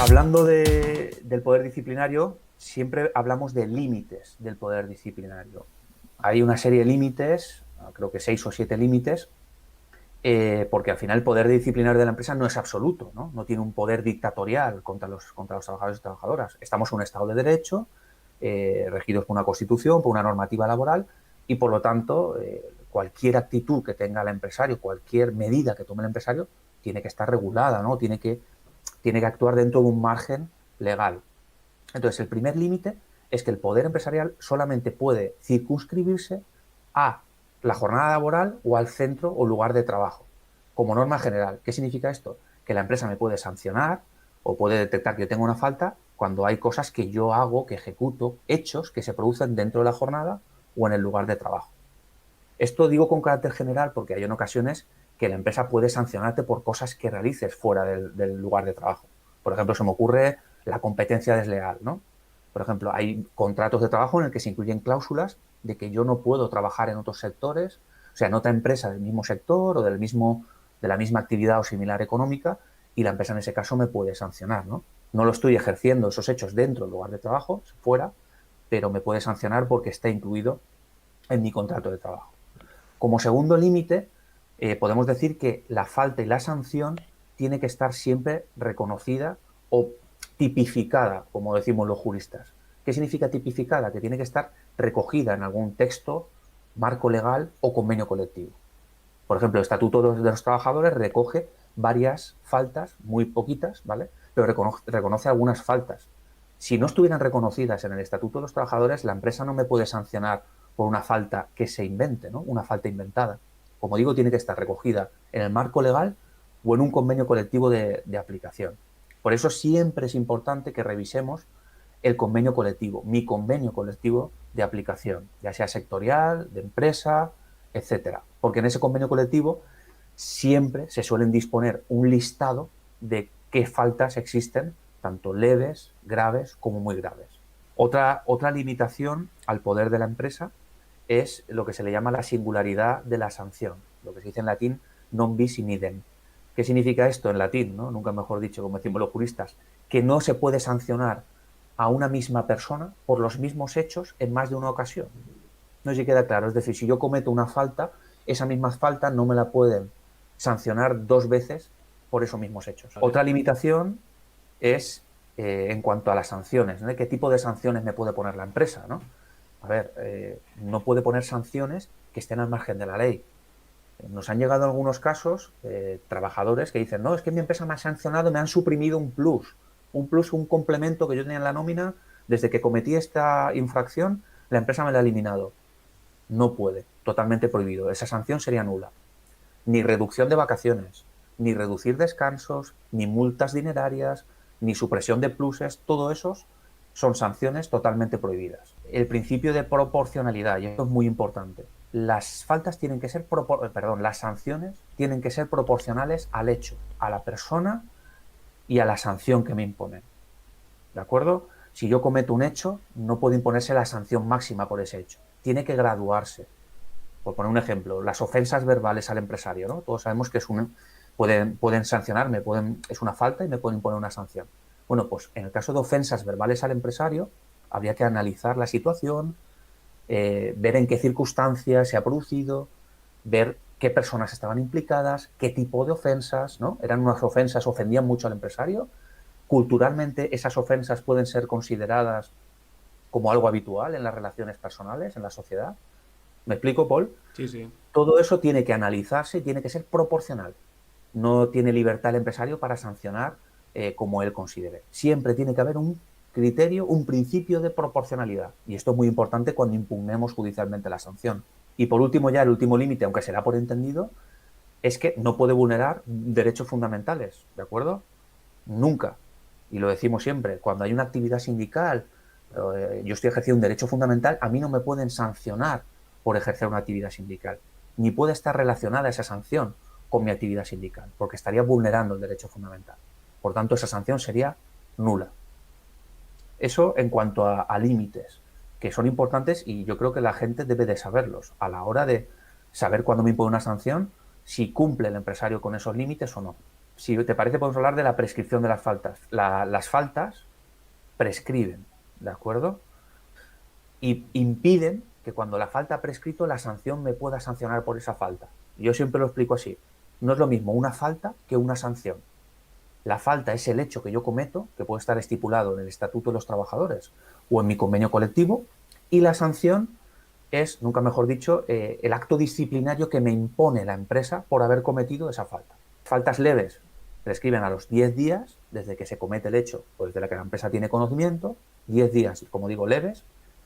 Hablando del poder disciplinario, siempre hablamos de límites del poder disciplinario. Hay una serie de límites, creo que 6 o 7 límites, porque al final el poder disciplinario de la empresa no es absoluto, ¿no? No tiene un poder dictatorial contra los trabajadores y trabajadoras. Estamos en un Estado de Derecho, regidos por una Constitución, por una normativa laboral, y por lo tanto, cualquier actitud que tenga el empresario, cualquier medida que tome el empresario, tiene que estar regulada, ¿no? Tiene que actuar dentro de un margen legal. Entonces, el primer límite es que el poder empresarial solamente puede circunscribirse a la jornada laboral o al centro o lugar de trabajo, como norma general. ¿Qué significa esto? Que la empresa me puede sancionar o puede detectar que yo tengo una falta cuando hay cosas que yo hago, que ejecuto, hechos que se producen dentro de la jornada o en el lugar de trabajo. Esto digo con carácter general porque hay en ocasiones que la empresa puede sancionarte por cosas que realices fuera del lugar de trabajo. Por ejemplo, se me ocurre la competencia desleal, ¿no? Por ejemplo, hay contratos de trabajo en el que se incluyen cláusulas de que yo no puedo trabajar en otros sectores, o sea, en otra empresa del mismo sector o de la misma actividad o similar económica, y la empresa en ese caso me puede sancionar, ¿no? No lo estoy ejerciendo esos hechos dentro del lugar de trabajo, fuera, pero me puede sancionar porque está incluido en mi contrato de trabajo. Como segundo límite, podemos decir que la falta y la sanción tiene que estar siempre reconocida o tipificada, como decimos los juristas. ¿Qué significa tipificada? Que tiene que estar recogida en algún texto, marco legal o convenio colectivo. Por ejemplo, el Estatuto de los Trabajadores recoge varias faltas, muy poquitas, ¿vale? Pero reconoce algunas faltas. Si no estuvieran reconocidas en el Estatuto de los Trabajadores, la empresa no me puede sancionar por una falta que se invente, ¿no? Una falta inventada. Como digo, tiene que estar recogida en el marco legal o en un convenio colectivo de aplicación. Por eso siempre es importante que revisemos el convenio colectivo, mi convenio colectivo de aplicación, ya sea sectorial, de empresa, etcétera. Porque en ese convenio colectivo siempre se suelen disponer un listado de qué faltas existen, tanto leves, graves como muy graves. Otra limitación al poder de la empresa es lo que se le llama la singularidad de la sanción, lo que se dice en latín non bis in idem. ¿Qué significa esto en latín? ¿No? Nunca mejor dicho, como decimos los juristas, que no se puede sancionar a una misma persona por los mismos hechos en más de una ocasión. No sé si queda claro. Es decir, si yo cometo una falta, esa misma falta no me la pueden sancionar dos veces por esos mismos hechos. Vale. Otra limitación es en cuanto a las sanciones, ¿no? ¿Qué tipo de sanciones me puede poner la empresa? ¿No? A ver, no puede poner sanciones que estén al margen de la ley. Nos han llegado algunos casos, trabajadores que dicen, no, es que mi empresa me ha sancionado, me han suprimido un plus, un complemento que yo tenía en la nómina, desde que cometí esta infracción, la empresa me la ha eliminado. No puede, totalmente prohibido. Esa sanción sería nula. Ni reducción de vacaciones, ni reducir descansos, ni multas dinerarias, ni supresión de pluses, todo eso son sanciones totalmente prohibidas. El principio de proporcionalidad, y esto es muy importante. Las faltas tienen que ser, las sanciones tienen que ser proporcionales al hecho, a la persona y a la sanción que me imponen. ¿De acuerdo? Si yo cometo un hecho, no puede imponerse la sanción máxima por ese hecho. Tiene que graduarse. Por poner un ejemplo, las ofensas verbales al empresario, ¿no? Todos sabemos que pueden sancionarme, es una falta y me pueden imponer una sanción. Bueno, pues en el caso de ofensas verbales al empresario, habría que analizar la situación, ver en qué circunstancias se ha producido, ver qué personas estaban implicadas, qué tipo de ofensas, ¿no? Eran unas ofensas, ofendían mucho al empresario. Culturalmente, esas ofensas pueden ser consideradas como algo habitual en las relaciones personales, en la sociedad. ¿Me explico, Paul? Sí, sí. Todo eso tiene que analizarse y tiene que ser proporcional. No tiene libertad el empresario para sancionar como él considere. Siempre tiene que haber un criterio, un principio de proporcionalidad. Y esto es muy importante cuando impugnemos judicialmente la sanción. Y por último, ya el último límite, aunque será por entendido, es que no puede vulnerar derechos fundamentales, ¿de acuerdo? Nunca. Y lo decimos siempre, cuando hay una actividad sindical, yo estoy ejerciendo un derecho fundamental, a mí no me pueden sancionar por ejercer una actividad sindical, ni puede estar relacionada esa sanción con mi actividad sindical, porque estaría vulnerando el derecho fundamental. Por tanto, esa sanción sería nula. Eso en cuanto a límites, que son importantes y yo creo que la gente debe de saberlos a la hora de saber cuándo me impone una sanción, si cumple el empresario con esos límites o no. Si te parece, podemos hablar de la prescripción de las faltas. Las faltas prescriben, ¿de acuerdo? Y impiden que cuando la falta ha prescrito, la sanción me pueda sancionar por esa falta. Yo siempre lo explico así. No es lo mismo una falta que una sanción. La falta es el hecho que yo cometo, que puede estar estipulado en el Estatuto de los Trabajadores o en mi convenio colectivo, y la sanción es, nunca mejor dicho, el acto disciplinario que me impone la empresa por haber cometido esa falta. Faltas leves prescriben a los 10 días desde que se comete el hecho o desde la que la empresa tiene conocimiento, 10 días, como digo, leves,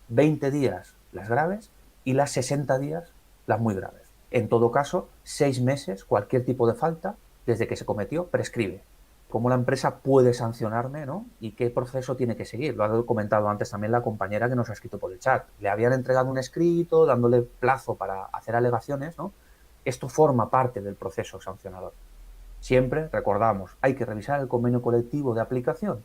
20 días las graves y las 60 días las muy graves. En todo caso, 6 meses, cualquier tipo de falta, desde que se cometió, prescribe. ¿Cómo la empresa puede sancionarme, ¿no? Y qué proceso tiene que seguir? Lo ha comentado antes también la compañera que nos ha escrito por el chat. Le habían entregado un escrito, dándole plazo para hacer alegaciones, ¿no? Esto forma parte del proceso sancionador. Siempre recordamos, hay que revisar el convenio colectivo de aplicación,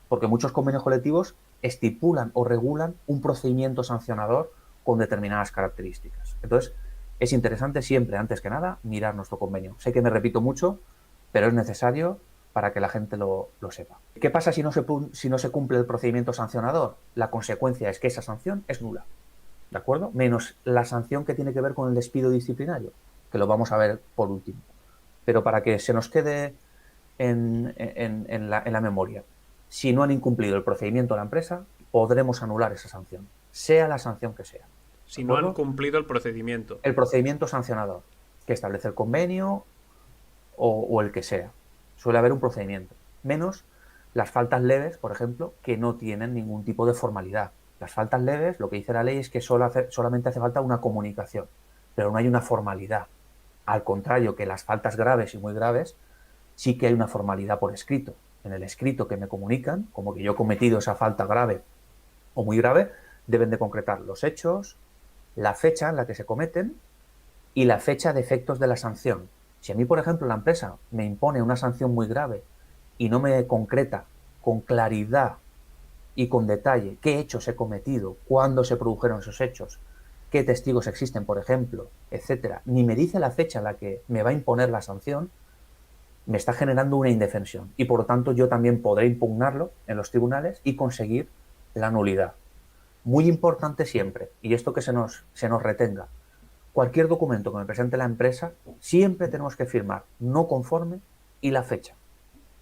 porque muchos convenios colectivos estipulan o regulan un procedimiento sancionador con determinadas características. Entonces, es interesante siempre, antes que nada, mirar nuestro convenio. Sé que me repito mucho, pero es necesario para que la gente lo sepa. ¿Qué pasa si no se cumple el procedimiento sancionador? La consecuencia es que esa sanción es nula, ¿de acuerdo? Menos la sanción que tiene que ver con el despido disciplinario, que lo vamos a ver por último. Pero para que se nos quede en la memoria, si no han incumplido el procedimiento de la empresa, podremos anular esa sanción, sea la sanción que sea. Si no han cumplido el procedimiento. El procedimiento sancionador, que establece el convenio o el que sea. Suele haber un procedimiento. Menos las faltas leves, por ejemplo, que no tienen ningún tipo de formalidad. Las faltas leves, lo que dice la ley es que solamente hace falta una comunicación, pero no hay una formalidad. Al contrario que las faltas graves y muy graves, sí que hay una formalidad por escrito. En el escrito que me comunican, como que yo he cometido esa falta grave o muy grave, deben de concretar los hechos, la fecha en la que se cometen y la fecha de efectos de la sanción. Si a mí, por ejemplo, la empresa me impone una sanción muy grave y no me concreta con claridad y con detalle qué hechos he cometido, cuándo se produjeron esos hechos, qué testigos existen, por ejemplo, etcétera, ni me dice la fecha en la que me va a imponer la sanción, me está generando una indefensión y por lo tanto yo también podré impugnarlo en los tribunales y conseguir la nulidad. Muy importante siempre, y esto que se nos retenga, cualquier documento que me presente la empresa, siempre tenemos que firmar no conforme y la fecha.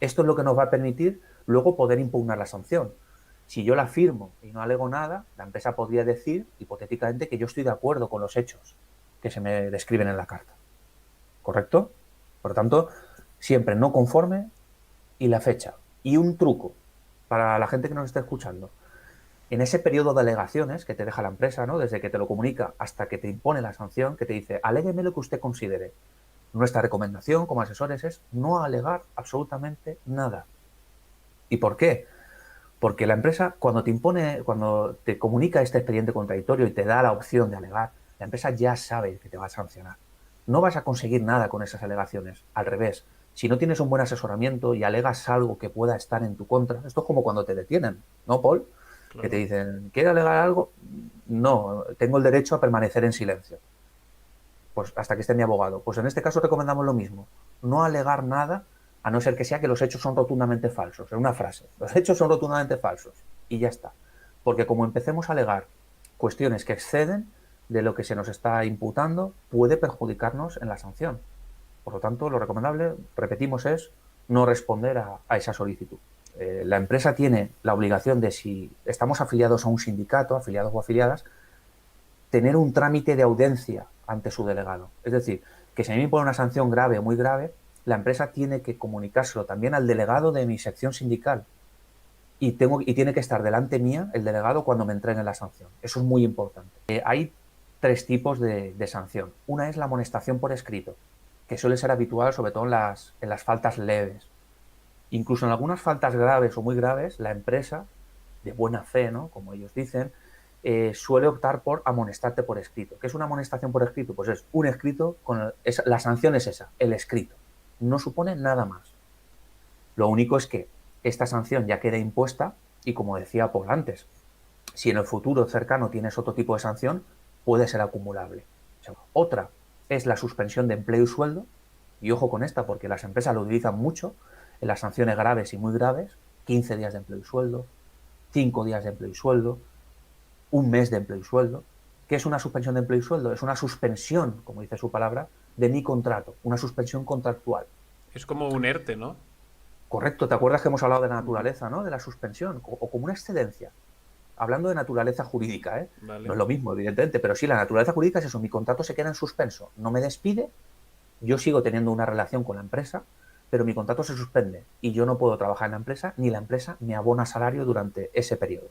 Esto es lo que nos va a permitir luego poder impugnar la sanción. Si yo la firmo y no alego nada, la empresa podría decir, hipotéticamente, que yo estoy de acuerdo con los hechos que se me describen en la carta. ¿Correcto? Por lo tanto, siempre no conforme y la fecha. Y un truco para la gente que nos está escuchando. En ese periodo de alegaciones que te deja la empresa, ¿no? Desde que te lo comunica hasta que te impone la sanción, que te dice, alégueme lo que usted considere. Nuestra recomendación como asesores es no alegar absolutamente nada. ¿Y por qué? Porque la empresa, cuando te comunica este expediente contradictorio y te da la opción de alegar, la empresa ya sabe que te va a sancionar. No vas a conseguir nada con esas alegaciones. Al revés, si no tienes un buen asesoramiento y alegas algo que pueda estar en tu contra, esto es como cuando te detienen, ¿no, Paul? Claro. Que te dicen, ¿quieres alegar algo? No, tengo el derecho a permanecer en silencio. Pues hasta que esté mi abogado. Pues en este caso recomendamos lo mismo. No alegar nada, a no ser que sea que los hechos son rotundamente falsos. En una frase, los hechos son rotundamente falsos. Y ya está. Porque como empecemos a alegar cuestiones que exceden de lo que se nos está imputando, puede perjudicarnos en la sanción. Por lo tanto, lo recomendable, repetimos, es no responder a esa solicitud. La empresa tiene la obligación de, si estamos afiliados a un sindicato, afiliados o afiliadas, tener un trámite de audiencia ante su delegado. Es decir, que si a mí me pone una sanción grave o muy grave, la empresa tiene que comunicárselo también al delegado de mi sección sindical. Y tiene que estar delante mía el delegado cuando me entreguen la sanción. Eso es muy importante. Hay tres tipos de sanción. Una es la amonestación por escrito, que suele ser habitual sobre todo en las faltas leves. Incluso en algunas faltas graves o muy graves, la empresa, de buena fe, ¿no? Como ellos dicen, suele optar por amonestarte por escrito. ¿Qué es una amonestación por escrito? Pues es un escrito, la sanción es esa, el escrito. No supone nada más. Lo único es que esta sanción ya queda impuesta y, como decía Paul antes, si en el futuro cercano tienes otro tipo de sanción, puede ser acumulable. Otra es la suspensión de empleo y sueldo, Y ojo con esta, porque las empresas lo utilizan mucho en las sanciones graves y muy graves: 15 días de empleo y sueldo, 5 días de empleo y sueldo, un mes de empleo y sueldo. ¿Qué es una suspensión de empleo y sueldo? Es una suspensión, como dice su palabra, de mi contrato, una suspensión contractual. Es como un ERTE, ¿no? Correcto, ¿te acuerdas que hemos hablado de la naturaleza, ¿no? De la suspensión, o como una excedencia. Hablando de naturaleza jurídica, ¿eh? Vale. No es lo mismo, evidentemente, pero sí, la naturaleza jurídica es eso: mi contrato se queda en suspenso, no me despide, yo sigo teniendo una relación con la empresa, pero mi contrato se suspende y yo no puedo trabajar en la empresa, ni la empresa me abona salario durante ese periodo.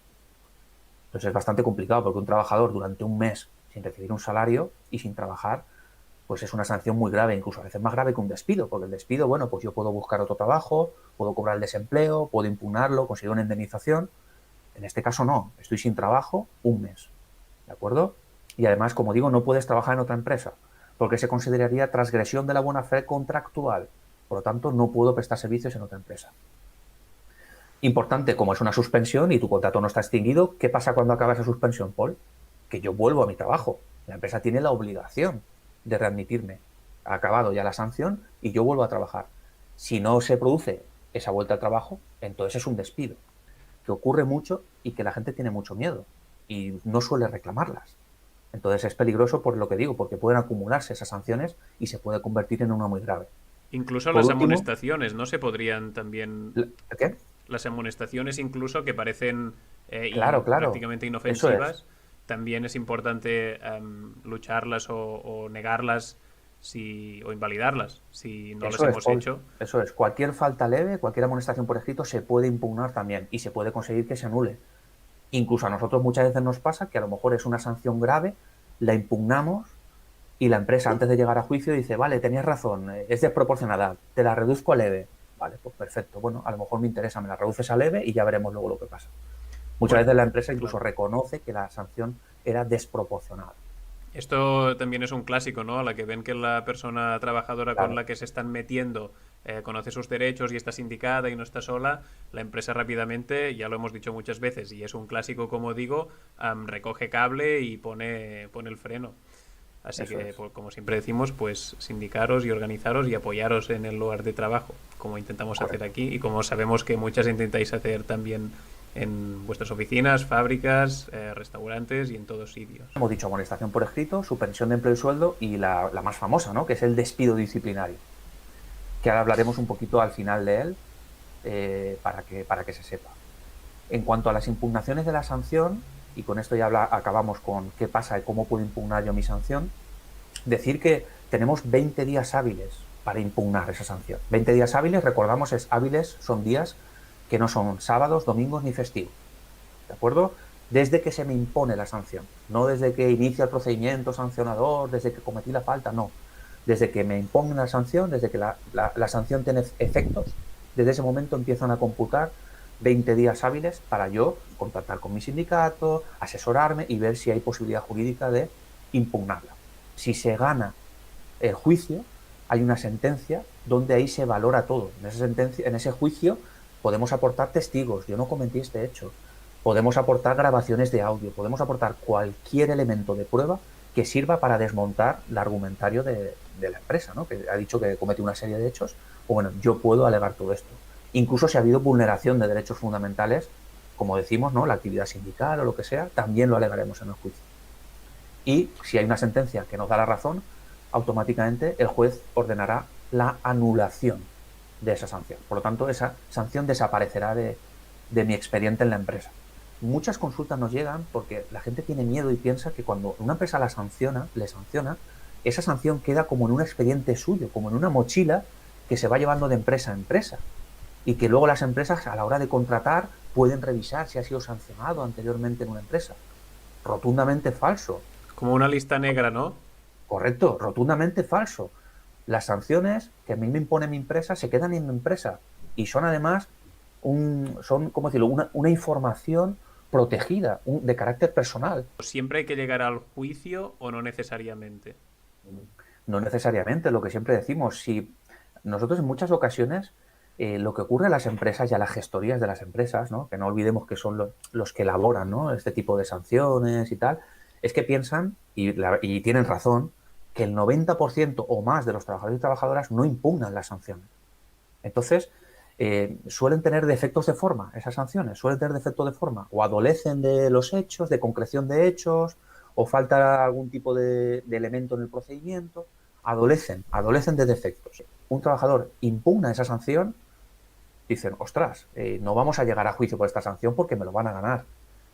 Entonces es bastante complicado, porque un trabajador durante un mes sin recibir un salario y sin trabajar, pues es una sanción muy grave, incluso a veces más grave que un despido, porque el despido, bueno, pues yo puedo buscar otro trabajo, puedo cobrar el desempleo, puedo impugnarlo, conseguir una indemnización. En este caso no, estoy sin trabajo un mes, ¿de acuerdo? Y además, como digo, no puedes trabajar en otra empresa, porque se consideraría transgresión de la buena fe contractual. Por lo tanto, no puedo prestar servicios en otra empresa. Importante, como es una suspensión y tu contrato no está extinguido, ¿qué pasa cuando acaba esa suspensión, Paul? Que yo vuelvo a mi trabajo. La empresa tiene la obligación de readmitirme. Ha acabado ya la sanción y yo vuelvo a trabajar. Si no se produce esa vuelta al trabajo, entonces es un despido, que ocurre mucho y que la gente tiene mucho miedo y no suele reclamarlas. Entonces es peligroso por lo que digo, porque pueden acumularse esas sanciones y se puede convertir en una muy grave. Incluso Por las último, amonestaciones, ¿no? Se podrían también... ¿qué? Las amonestaciones incluso que parecen Claro, claro, prácticamente eso es. inofensivas, también es importante lucharlas o negarlas o invalidarlas si no las Eso es, hemos Paul. hecho. Eso es. Cualquier falta leve, cualquier amonestación por escrito se puede impugnar también y se puede conseguir que se anule. Incluso a nosotros muchas veces nos pasa que a lo mejor es una sanción grave, la impugnamos y la empresa, antes de llegar a juicio, dice: vale, tenías razón, es desproporcionada, te la reduzco a leve. Vale, pues perfecto. Bueno, a lo mejor me interesa, me la reduces a leve y ya veremos luego lo que pasa. Muchas Bueno, veces la empresa incluso claro. reconoce que la sanción era desproporcionada. Esto también es un clásico, ¿no? A la que ven que la persona trabajadora con Claro, la que se están metiendo conoce sus derechos y está sindicada y no está sola, la empresa rápidamente, ya lo hemos dicho muchas veces, y es un clásico, como digo, recoge cable y pone el freno. Así eso que, es. pues, como siempre decimos, pues sindicaros y organizaros y apoyaros en el lugar de trabajo, como intentamos hacer Correcto. aquí y como sabemos que muchas intentáis hacer también en vuestras oficinas, fábricas, restaurantes y en todos sitios. Hemos dicho amonestación por escrito, suspensión de empleo y sueldo y la más famosa, ¿no? Que es el despido disciplinario, que ahora hablaremos un poquito al final de él, para que se sepa. En cuanto a las impugnaciones de la sanción, y con esto ya acabamos con qué pasa y cómo puedo impugnar yo mi sanción, decir que tenemos 20 días hábiles para impugnar esa sanción. 20 días hábiles, recordamos, hábiles son días que no son sábados, domingos ni festivos. ¿De acuerdo? Desde que se me impone la sanción, no desde que inicia el procedimiento sancionador, desde que cometí la falta, no. Desde que me impongan la sanción, desde que la sanción tiene efectos, desde ese momento empiezan a computar 20 días hábiles para yo contactar con mi sindicato, asesorarme y ver si hay posibilidad jurídica de impugnarla. Si se gana el juicio, hay una sentencia donde ahí se valora todo. En esa sentencia, en ese juicio, podemos aportar testigos: yo no cometí este hecho. Podemos aportar grabaciones de audio, podemos aportar cualquier elemento de prueba que sirva para desmontar el argumentario de la empresa, ¿no? Que ha dicho que cometió una serie de hechos. O bueno, yo puedo alegar todo esto. Incluso si ha habido vulneración de derechos fundamentales, como decimos, ¿no? La actividad sindical o lo que sea, también lo alegaremos en el juicio. Y si hay una sentencia que nos da la razón, automáticamente el juez ordenará la anulación de esa sanción. Por lo tanto, esa sanción desaparecerá de mi expediente en la empresa. Muchas consultas nos llegan porque la gente tiene miedo y piensa que cuando una empresa le sanciona, esa sanción queda como en un expediente suyo, como en una mochila que se va llevando de empresa a empresa, y que luego las empresas, a la hora de contratar, pueden revisar si ha sido sancionado anteriormente en una empresa. Rotundamente falso. Como una lista negra, ¿no? Correcto, rotundamente falso. Las sanciones que a mí me impone mi empresa se quedan en mi empresa y son además son, ¿cómo decirlo?, una información protegida, de carácter personal. Siempre hay que llegar al juicio o no necesariamente. No necesariamente, lo que siempre decimos: si nosotros en muchas ocasiones, lo que ocurre a las empresas y a las gestorías de las empresas, ¿no? Que no olvidemos que son los que elaboran, ¿no? Este tipo de sanciones y tal, es que piensan, y tienen razón, que el 90% o más de los trabajadores y trabajadoras no impugnan las sanciones. Entonces, suelen tener defectos de forma, esas sanciones, suelen tener defectos de forma, o adolecen de los hechos, de concreción de hechos, o falta algún tipo de elemento en el procedimiento, adolecen de defectos. Un trabajador impugna esa sanción, dicen, ostras, no vamos a llegar a juicio por esta sanción porque me lo van a ganar.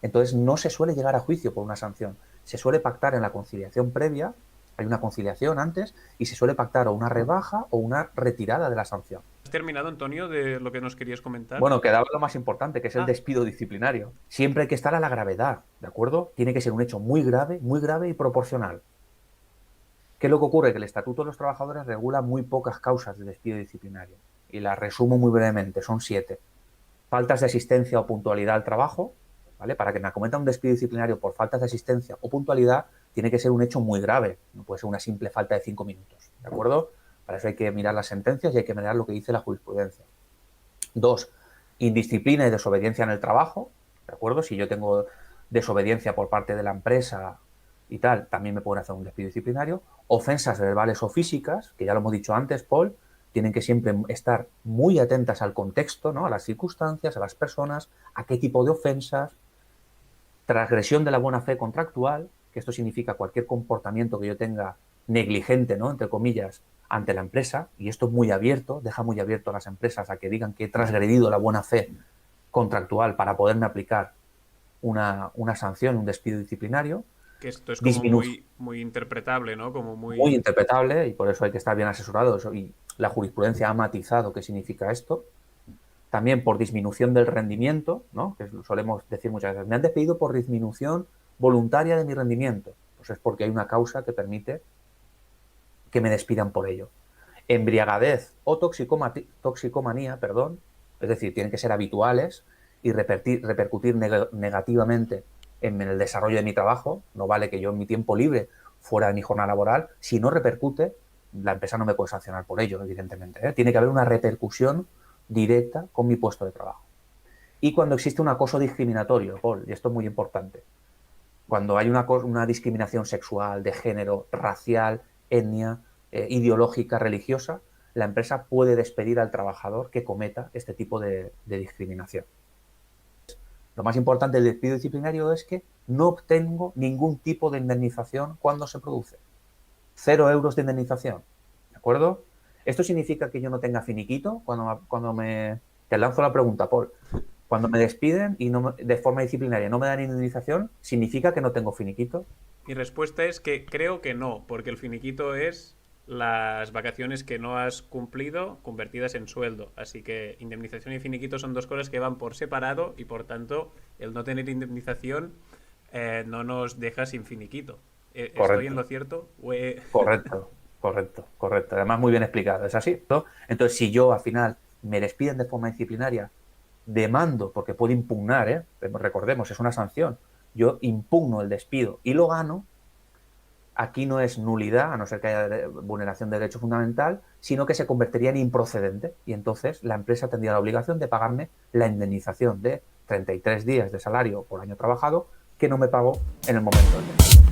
Entonces no se suele llegar a juicio por una sanción, se suele pactar en la conciliación previa, hay una conciliación antes, y se suele pactar o una rebaja o una retirada de la sanción. ¿Has terminado, Antonio, de lo que nos querías comentar? Bueno, quedaba lo más importante, que es el despido disciplinario. Siempre hay que estar a la gravedad, ¿de acuerdo? Tiene que ser un hecho muy grave y proporcional. ¿Qué es lo que ocurre? Que el Estatuto de los Trabajadores regula muy pocas causas de despido disciplinario. Y las resumo muy brevemente, son 7. Faltas de asistencia o puntualidad al trabajo, ¿vale? Para que me acometa un despido disciplinario por faltas de asistencia o puntualidad, tiene que ser un hecho muy grave. No puede ser una simple falta de 5 minutos, ¿de acuerdo? Para eso hay que mirar las sentencias y hay que mirar lo que dice la jurisprudencia. 2. Indisciplina y desobediencia en el trabajo, ¿de acuerdo? Si yo tengo desobediencia por parte de la empresa y tal, también me pueden hacer un despido disciplinario. Ofensas verbales o físicas, que ya lo hemos dicho antes, Paul, tienen que siempre estar muy atentas al contexto, ¿no? A las circunstancias, a las personas, a qué tipo de ofensas. Transgresión de la buena fe contractual, que esto significa cualquier comportamiento que yo tenga negligente, ¿no? Entre comillas, ante la empresa, y esto es muy abierto, deja muy abierto a las empresas a que digan que he transgredido la buena fe contractual para poderme aplicar una sanción, un despido disciplinario. Que esto es como muy interpretable, ¿no? Como muy interpretable, y por eso hay que estar bien asesorado, y la jurisprudencia ha matizado qué significa esto. También por disminución del rendimiento, ¿no? Que solemos decir muchas veces, me han despedido por disminución voluntaria de mi rendimiento. Pues es porque hay una causa que permite que me despidan por ello. Embriagadez o toxicomanía, perdón, es decir, tienen que ser habituales y repercutir negativamente en el desarrollo de mi trabajo. No vale que yo en mi tiempo libre, fuera de mi jornada laboral, si no repercute, la empresa no me puede sancionar por ello, evidentemente, ¿eh? Tiene que haber una repercusión directa con mi puesto de trabajo. Y cuando existe un acoso discriminatorio, Paul, y esto es muy importante, cuando hay una discriminación sexual, de género, racial, etnia, ideológica, religiosa, la empresa puede despedir al trabajador que cometa este tipo de discriminación. Lo más importante del despido disciplinario es que no obtengo ningún tipo de indemnización cuando se produce. 0 euros de indemnización, ¿de acuerdo? ¿Esto significa que yo no tenga finiquito cuando me... Te lanzo la pregunta, Paul. Cuando me despiden y de forma disciplinaria no me dan indemnización, ¿significa que no tengo finiquito? Mi respuesta es que creo que no, porque el finiquito es las vacaciones que no has cumplido convertidas en sueldo. Así que indemnización y finiquito son dos cosas que van por separado y por tanto el no tener indemnización no nos deja sin finiquito. ¿Estoy en lo cierto? Correcto. Además, muy bien explicado. ¿Es así? ¿No? Entonces, si yo al final me despiden de forma disciplinaria, demando, porque puedo impugnar, recordemos, es una sanción, yo impugno el despido y lo gano, aquí no es nulidad, a no ser que haya vulneración de derecho fundamental, sino que se convertiría en improcedente y entonces la empresa tendría la obligación de pagarme la indemnización de 33 días de salario por año trabajado que no me pagó en el momento del despido.